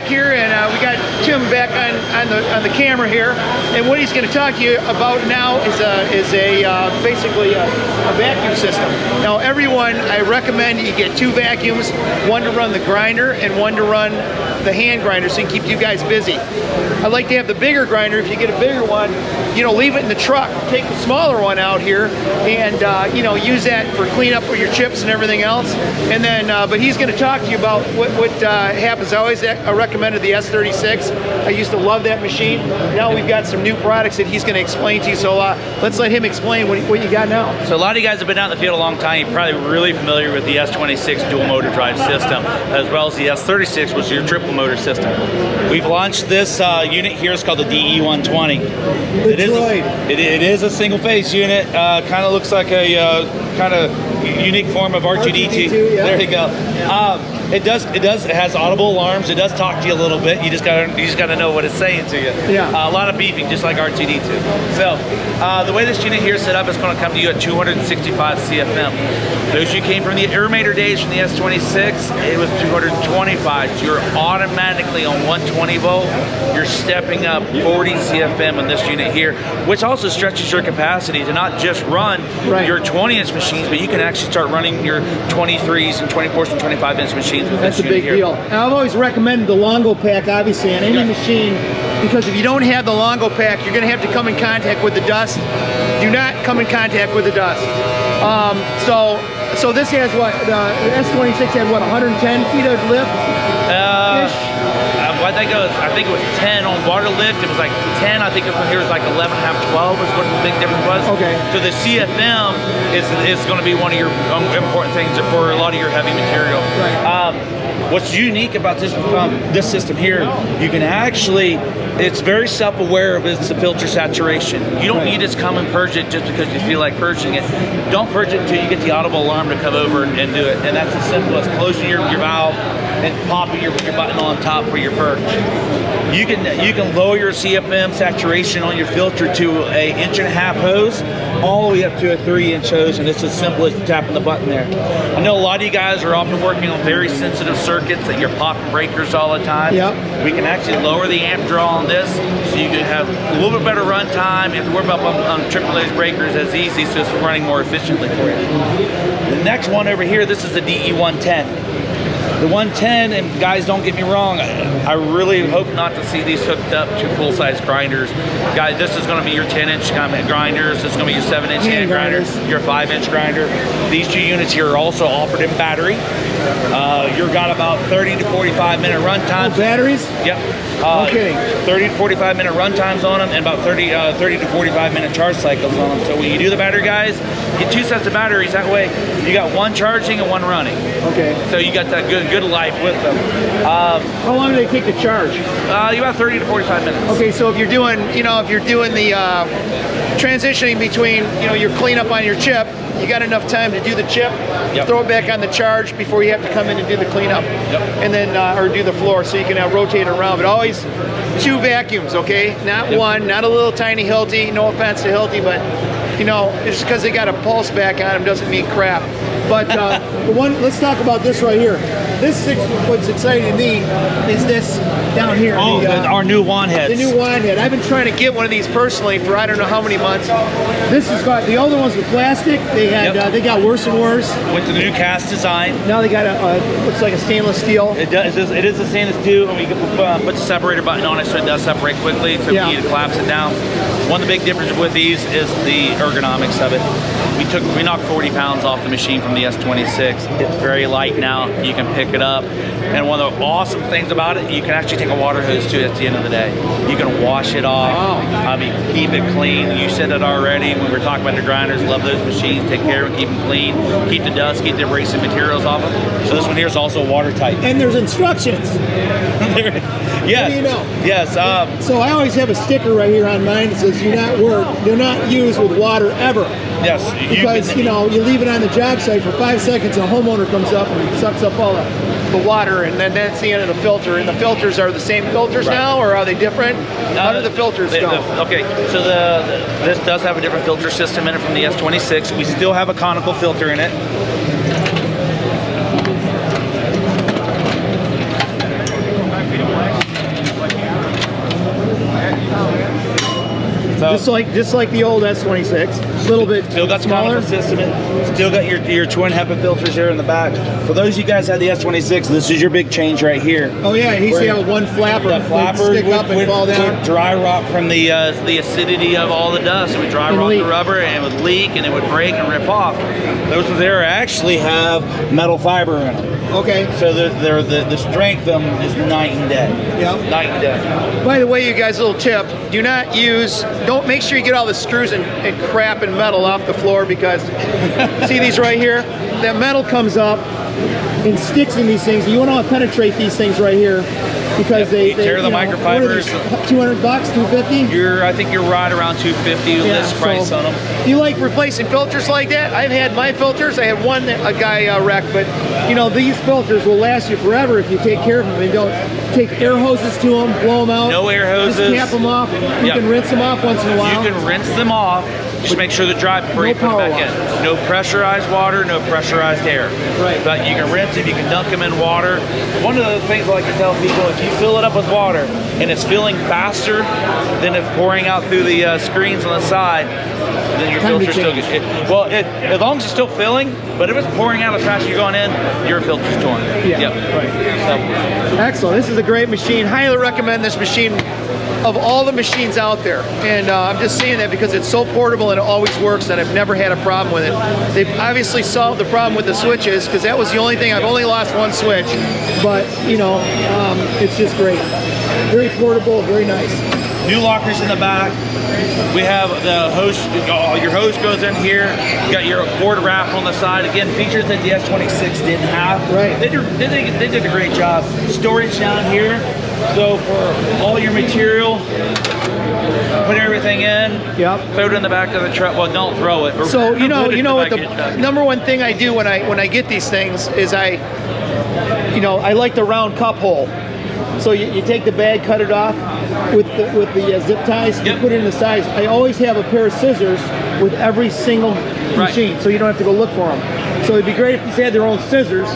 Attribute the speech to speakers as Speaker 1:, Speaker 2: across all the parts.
Speaker 1: here, and we got Tim back on the camera here. And what he's going to talk to you about now is basically a vacuum system. Now, everyone, I recommend you get 2 vacuums, one to run the grinder and one to run the hand grinder, so you can keep you guys busy. I like to have the bigger grinder. If you get a bigger one, you know, leave it in the truck. Take the smaller one out here, and you know, use that for cleanup for your chips and everything else. And then, but he's going to talk to you about what happens. I always recommended the S36. I used to love that machine. Now we've got some new products that he's going to explain to you. So let's let him explain what you got now.
Speaker 2: So a lot of you guys have been out in the field a long time. You're probably really familiar with the S26 dual motor drive system, as well as the S36, which is your triple motor system. We've launched this unit here. It's called the DE120. It is a single phase unit. Kind of looks like a kind of unique form of R2D2. Yeah. There you go. It has audible alarms. It does talk to you a little bit. You just gotta know what it's saying to you. Yeah. A lot of beeping, just like R2D2. So the way this unit here is set up, it's going to come to you at 265 CFM. Those you came from the Aeromator days from the S26, it was 225. So you're automatically on 120 volt. You're stepping up 40 CFM in this unit here, which also stretches your capacity to not just run your 20-inch machines, but you can actually start running your 23s and 24s and 25-inch machines with
Speaker 1: That's
Speaker 2: this
Speaker 1: a big
Speaker 2: unit
Speaker 1: deal. And I've always recommended the Longo Pack, obviously, on any machine, because if you don't have the Longo Pack, you're going to have to come in contact with the dust. Do not come in contact with the dust. So this has what, the S26 had what, 110 feet of lift?
Speaker 2: I think it was 10 on water lift. It was like 10. I think here was like 11 and a half, 12 is what the big difference was. Okay. So the CFM is going to be one of your important things for a lot of your heavy material. Right. What's unique about this system here, you can actually, it's very self-aware of its filter saturation. You don't need to come and purge it just because you feel like purging it. Don't purge it until you get the audible alarm to come over and do it. And that's as simple as closing your valve and popping your button on top for your purge. You can lower your CFM saturation on your filter to an 1.5 inch hose, all the way up to a 3-inch hose, and it's as simple as tapping the button there. I know a lot of you guys are often working on very sensitive circuits that you're popping breakers all the time. Yep. We can actually lower the amp draw on this, so you can have a little bit better run time. If you work up on AAA's breakers, as easy, so it's running more efficiently for you. The next one over here, this is the DE110. The 110, and guys, don't get me wrong, I really hope not to see these hooked up to full-size grinders. Guys, this is going to be your 10-inch grinders. This is going to be your 7-inch hand grinders, your 5-inch grinder. These 2 units here are also offered in battery. You've got about 30 to 45 minute run times.
Speaker 1: Oh, batteries?
Speaker 2: Yep.
Speaker 1: No kidding.
Speaker 2: 30 to 45 minute run times on them, and about 30 to 45 minute charge cycles on them. So when you do the battery, guys, get 2 sets of batteries. That way, you got 1 charging and 1 running. Okay. So you got that good life with them.
Speaker 1: How long do they take to charge?
Speaker 2: About 30 to 45 minutes.
Speaker 1: Okay, so if you're doing, the transitioning between, your cleanup on your chip, you got enough time to do the chip, throw it back on the charge before you have to come in and do the cleanup, and then or do the floor, so you can rotate it around. But always 2 vacuums, okay? Not one, not a little tiny Hilti. No offense to Hilti, but just because they got a pulse back on them doesn't mean crap. But let's talk about this right here. What's exciting to me is this down here.
Speaker 2: Oh, our new wand heads.
Speaker 1: The new wand head. I've been trying to get one of these personally for I don't know how many months. This has got, the older ones were plastic. They had they got worse and worse.
Speaker 2: With the new cast design.
Speaker 1: Now they got looks like a stainless steel.
Speaker 2: It is a stainless steel, and we can put the separator button on it so it does separate quickly. So we need to collapse it down. One of the big differences with these is the ergonomics of it. We knocked 40 pounds off the machine from the S26. It's very light now. You can pick it up. And one of the awesome things about it, you can actually take a water hose to it at the end of the day. You can wash it off. I mean, keep it clean. You said it already when we were talking about the grinders. Love those machines. Take care of them. Keep them clean. Keep the dust. Keep the abrasive materials off them. So this one here is also watertight.
Speaker 1: And there's instructions.
Speaker 2: Yes.
Speaker 1: What do you know?
Speaker 2: Yes.
Speaker 1: So I always have a sticker right here on mine that says "Do not use with water ever."
Speaker 2: Yes.
Speaker 1: Because you leave it on the job site for 5 seconds, a homeowner comes up and sucks up all the water, and then that's the end of the filter. And the filters are the same filters now, or are they different? How do the filters go?
Speaker 2: Okay, so this does have a different filter system in it from the S26. We still have a conical filter in it.
Speaker 1: just like the old S26, a little bit
Speaker 2: still got
Speaker 1: smaller.
Speaker 2: the system. Still got your twin HEPA filters here in the back. For those of you guys had the S26, this is your big change right here.
Speaker 1: Oh yeah, he see how one flapper would stick up and fall down.
Speaker 2: Would dry rot from the acidity of all the dust. It would dry rot the rubber and it would leak and it would break and rip off. Those ones there actually have metal fiber in them.
Speaker 1: Okay.
Speaker 2: So the strength of them is night and day.
Speaker 1: Yep.
Speaker 2: Night and day.
Speaker 1: By the way, you guys, a little tip: don't make sure you get all the screws and crap and metal off the floor, because see these right here? That metal comes up and sticks in these things. You want to penetrate these things right here, because they
Speaker 2: tear the microfibers.
Speaker 1: $200, $250.
Speaker 2: I think you're right around $250 list price on them.
Speaker 1: You like replacing filters like that? I've had my filters. I had one that a guy wrecked, but these filters will last you forever if you take care of them and don't take air hoses to them, blow them out.
Speaker 2: No air hoses.
Speaker 1: Just cap them off. You can rinse them off once in a while.
Speaker 2: You can rinse them off. Just make sure they're dry before you put them back in. No pressurized water, no pressurized air.
Speaker 1: Right.
Speaker 2: But you can rinse them, you can dunk them in water. One of the things I like to tell people, if you fill it up with water and it's filling faster than it's pouring out through the screens on the side, then your filter's still good. As long as it's still filling, but if it's pouring out as fast as you're going in, your filter's torn.
Speaker 1: Yeah.
Speaker 2: Yep.
Speaker 1: Right. So. Excellent. This is a great machine. Highly recommend this machine of all the machines out there. And I'm just saying that because it's so portable and it always works, and I've never had a problem with it. They've obviously solved the problem with the switches, because that was the only thing. I've only lost one switch, but it's just great. Very portable, very nice.
Speaker 2: New lockers in the back. We have the hose. Your hose goes in here. You got your cord wrap on the side. Again, features that the S26 didn't have.
Speaker 1: Right.
Speaker 2: They did a great job. Storage down here. So for all your material, put everything in. Yep. Throw it in the back of the truck. Well, don't throw it.
Speaker 1: So you know what the number one thing I do when I get these things is I like the round cup hole. So you take the bag, cut it off with the zip ties, you put it in the sides. I always have a pair of scissors with every single machine, so you don't have to go look for them. So it'd be great if they had their own scissors,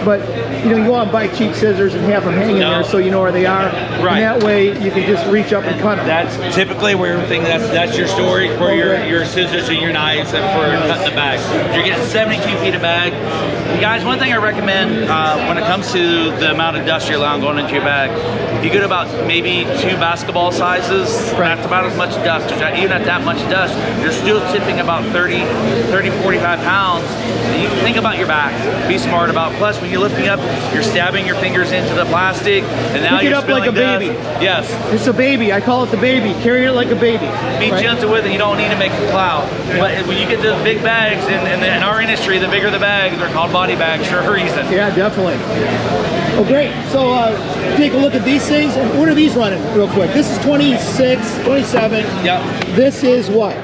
Speaker 1: but you go out and buy cheap scissors and have them hanging there so you know where they are. Right. And that way you can just reach up and cut them.
Speaker 2: That's typically where everything, that's your storage for your scissors and your knives and for cutting the bag. You're getting 72 feet of bag. Guys, one thing I recommend when it comes to the amount of dust you're allowing going into your bag, if you get about maybe 2 basketball sizes, that's about as much dust. Even at that much dust, you're still tipping about 30, 45 pounds. You think about your back. Be smart about. Plus, when you're lifting up, you're stabbing your fingers into the plastic, and now you're spilling
Speaker 1: like a baby.
Speaker 2: Yes,
Speaker 1: it's a baby. I call it the baby. Carry it like a baby.
Speaker 2: Be gentle with it. You don't need to make a cloud. But when you get those big bags, in our industry, the bigger the bag, they're called body bags for a reason.
Speaker 1: Yeah, definitely. Well, great. So take a look at these things. And what are these running, real quick? This is 26, 27.
Speaker 2: Yep.
Speaker 1: This is what?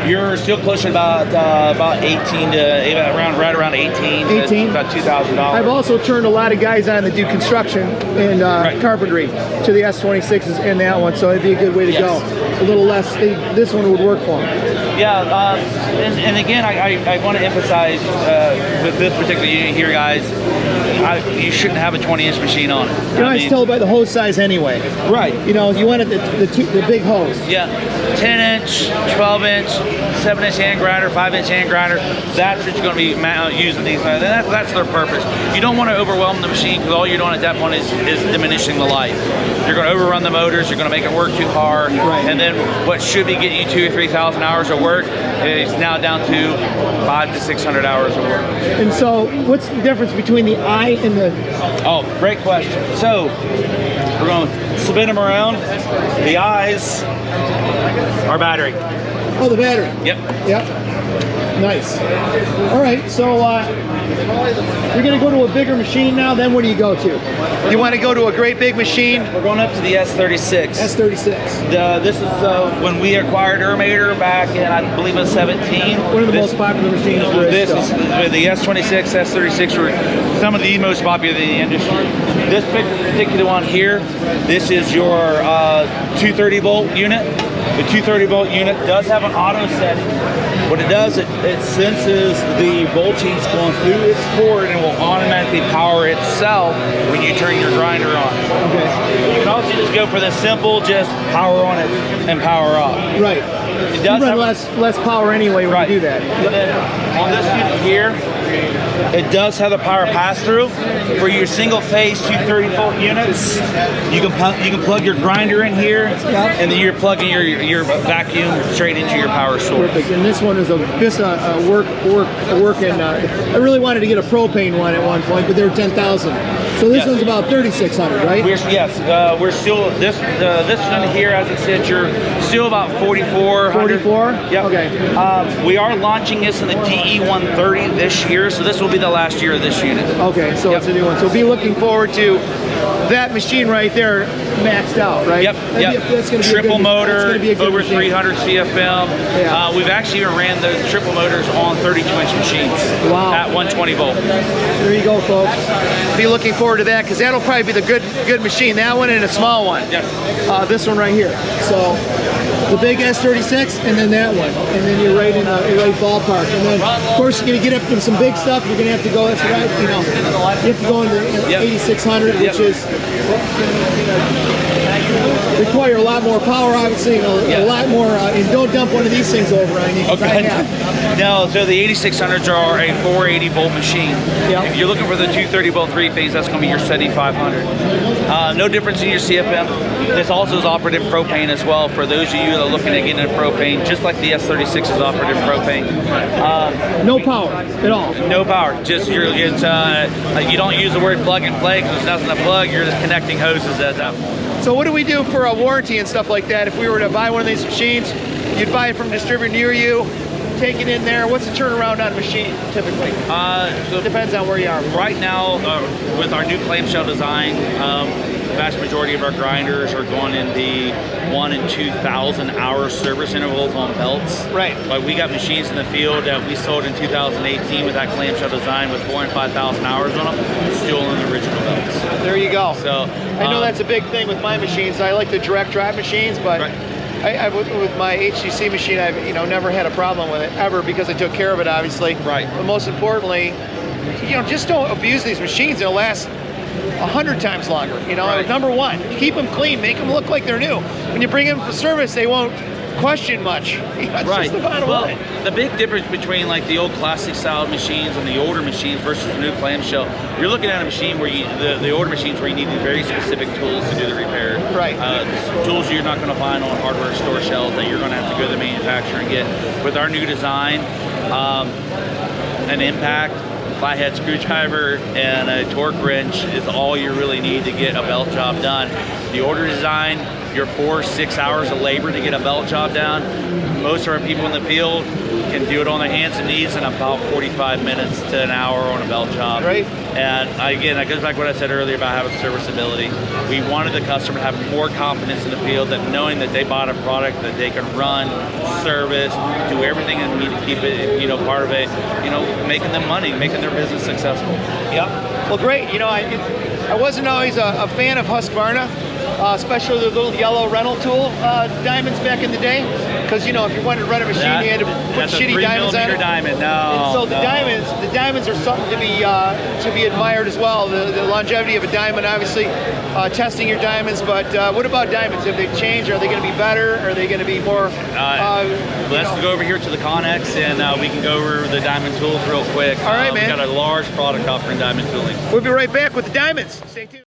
Speaker 2: You're still closer to about 18 to right around 18.
Speaker 1: 18.
Speaker 2: About $2,000.
Speaker 1: I've also turned a lot of guys on that do construction and carpentry to the S26s in that one, so it'd be a good way to go. A little less. This one would work for them.
Speaker 2: Yeah, and again, I want to emphasize with this particular unit here, guys, you shouldn't have a 20-inch machine on it.
Speaker 1: You can always tell by the hose size anyway.
Speaker 2: Right.
Speaker 1: You wanted the big hose.
Speaker 2: Yeah, 10-inch, 12-inch, 7-inch hand grinder, 5-inch hand grinder. That's what you're going to be using these. That's their purpose. You don't want to overwhelm the machine, because all you're doing at that point is diminishing the life. You're going to overrun the motors. You're going to make it work too hard. Right. And then what should be getting you 2,000 or 3,000 hours of work is now down to 500 to 600 hours of work.
Speaker 1: And so, what's the difference between the eye and the?
Speaker 2: Oh, great question. So we're going to spin them around. The eyes are battery.
Speaker 1: Oh, the battery.
Speaker 2: Yep.
Speaker 1: Yep. Nice. All right, so you're going to go to a bigger machine now. Then what do you go to? You want to go to a great big machine?
Speaker 2: We're going up to the S36.
Speaker 1: S36.
Speaker 2: This is when we acquired Ermator back in, I believe, it was 17.
Speaker 1: One of the most popular machines.
Speaker 2: This is the S26, S36 were some of the most popular in the industry. This particular one here, this is your 230 volt unit. The 230 volt unit does have an auto setting. What it does, it senses the voltage going through its cord and will automatically power itself when you turn your grinder on.
Speaker 1: Okay.
Speaker 2: can also just go for the simple, just power on it and power off.
Speaker 1: Right.
Speaker 2: It does
Speaker 1: you run
Speaker 2: have
Speaker 1: less power anyway when you do that.
Speaker 2: And then on this unit here, it does have a power pass-through for your single-phase 230-volt units. You can plug your grinder in here, and then you're plugging your vacuum straight into your power source.
Speaker 1: Perfect. And this one is a working. I really wanted to get a propane one at one point, but they were 10,000. So this one's about 3,600, right?
Speaker 2: We're still this one here as it sits. You're still about 4,400.
Speaker 1: 44.
Speaker 2: Yep.
Speaker 1: Okay.
Speaker 2: We are launching this in the DE130 this year, so this will be the last year of this unit.
Speaker 1: Okay, so it's a new one. So be looking forward to that machine right there maxed out, right?
Speaker 2: Yep.
Speaker 1: That's going to be
Speaker 2: triple motor, over
Speaker 1: machine.
Speaker 2: 300 CFM.
Speaker 1: Yeah.
Speaker 2: We've actually even ran those triple motors on 32-inch machines.
Speaker 1: Wow.
Speaker 2: At 120 volt.
Speaker 1: There you go, folks. Be looking forward to that because that'll probably be the good machine. That one and a small one.
Speaker 2: Yes.
Speaker 1: This one right here. So the big S36 and then that one, and then you're right in the right ballpark. And then of course you're gonna get up to some big stuff. You're gonna have to go. That's right. You know, you have to go into 8600, which is require a lot more power, obviously, and a lot more. And don't dump one of these things over on you.
Speaker 2: Okay. No, so the 8600s are a 480 volt machine. If you're looking for the 230 volt 3-phase, that's going to be your 7500. No difference in your CFM. This also is offered in propane as well for those of you that are looking at getting into propane, just like the S36 is offered in propane.
Speaker 1: No power at all.
Speaker 2: No power. Just you don't use the word plug and play because there's nothing to plug. You're just connecting hoses at that point.
Speaker 1: So what do we do for a warranty and stuff like that? If we were to buy one of these machines, you'd buy it from a distributor near you, take it in there. What's the turnaround on a machine typically? So it depends on where you are.
Speaker 2: Right now, with our new clamshell design, the vast majority of our grinders are going in the 1,000 and 2,000 hour service intervals on belts.
Speaker 1: Right.
Speaker 2: But we got machines in the field that we sold in 2018 with that clamshell design with 4,000 and 5,000 hours on them, still in the original belts.
Speaker 1: There you go.
Speaker 2: So
Speaker 1: I know that's a big thing with my machines. I like the direct drive machines, but with my HTC machine, I've never had a problem with it ever because I took care of it, obviously.
Speaker 2: Right.
Speaker 1: But most importantly, just don't abuse these machines. They'll last 100 times longer. Number one, keep them clean, make them look like they're new. When you bring them for service, they won't question much. That's just the bottom line.
Speaker 2: The big difference between like the old classic style machines and the older machines versus the new clamshell, you're looking at a machine where the older machines where you need very specific tools to do the repair.
Speaker 1: Right.
Speaker 2: Tools you're not going to find on hardware store shelves that you're going to have to go to the manufacturer and get. With our new design, an impact, flathead screwdriver, and a torque wrench is all you really need to get a belt job done. The older design, your 4 or 6 hours of labor to get a belt job done. Most of our people in the field can do it on their hands and knees in about 45 minutes to an hour on a belt job.
Speaker 1: Right.
Speaker 2: And again, that goes back to what I said earlier about having serviceability. We wanted the customer to have more confidence in the field, that knowing that they bought a product that they can run, service, do everything they need to keep it, part of it, making them money, making their business successful.
Speaker 1: Yep. Well, great. I wasn't always a fan of Husqvarna, especially the little yellow rental tool diamonds back in the day. Because if you wanted to run a machine, you had to put shitty diamonds on it.
Speaker 2: Diamond. No.
Speaker 1: And so the diamonds are something to be admired as well. The longevity of a diamond, obviously, testing your diamonds. But what about diamonds? Have they changed? Are they going to be better? Are they going to be more?
Speaker 2: Let's go over here to the Connex and we can go over the diamond tools real quick.
Speaker 1: All right, man.
Speaker 2: We've got a large product offering diamond tooling.
Speaker 1: We'll be right back with the diamonds. Stay tuned.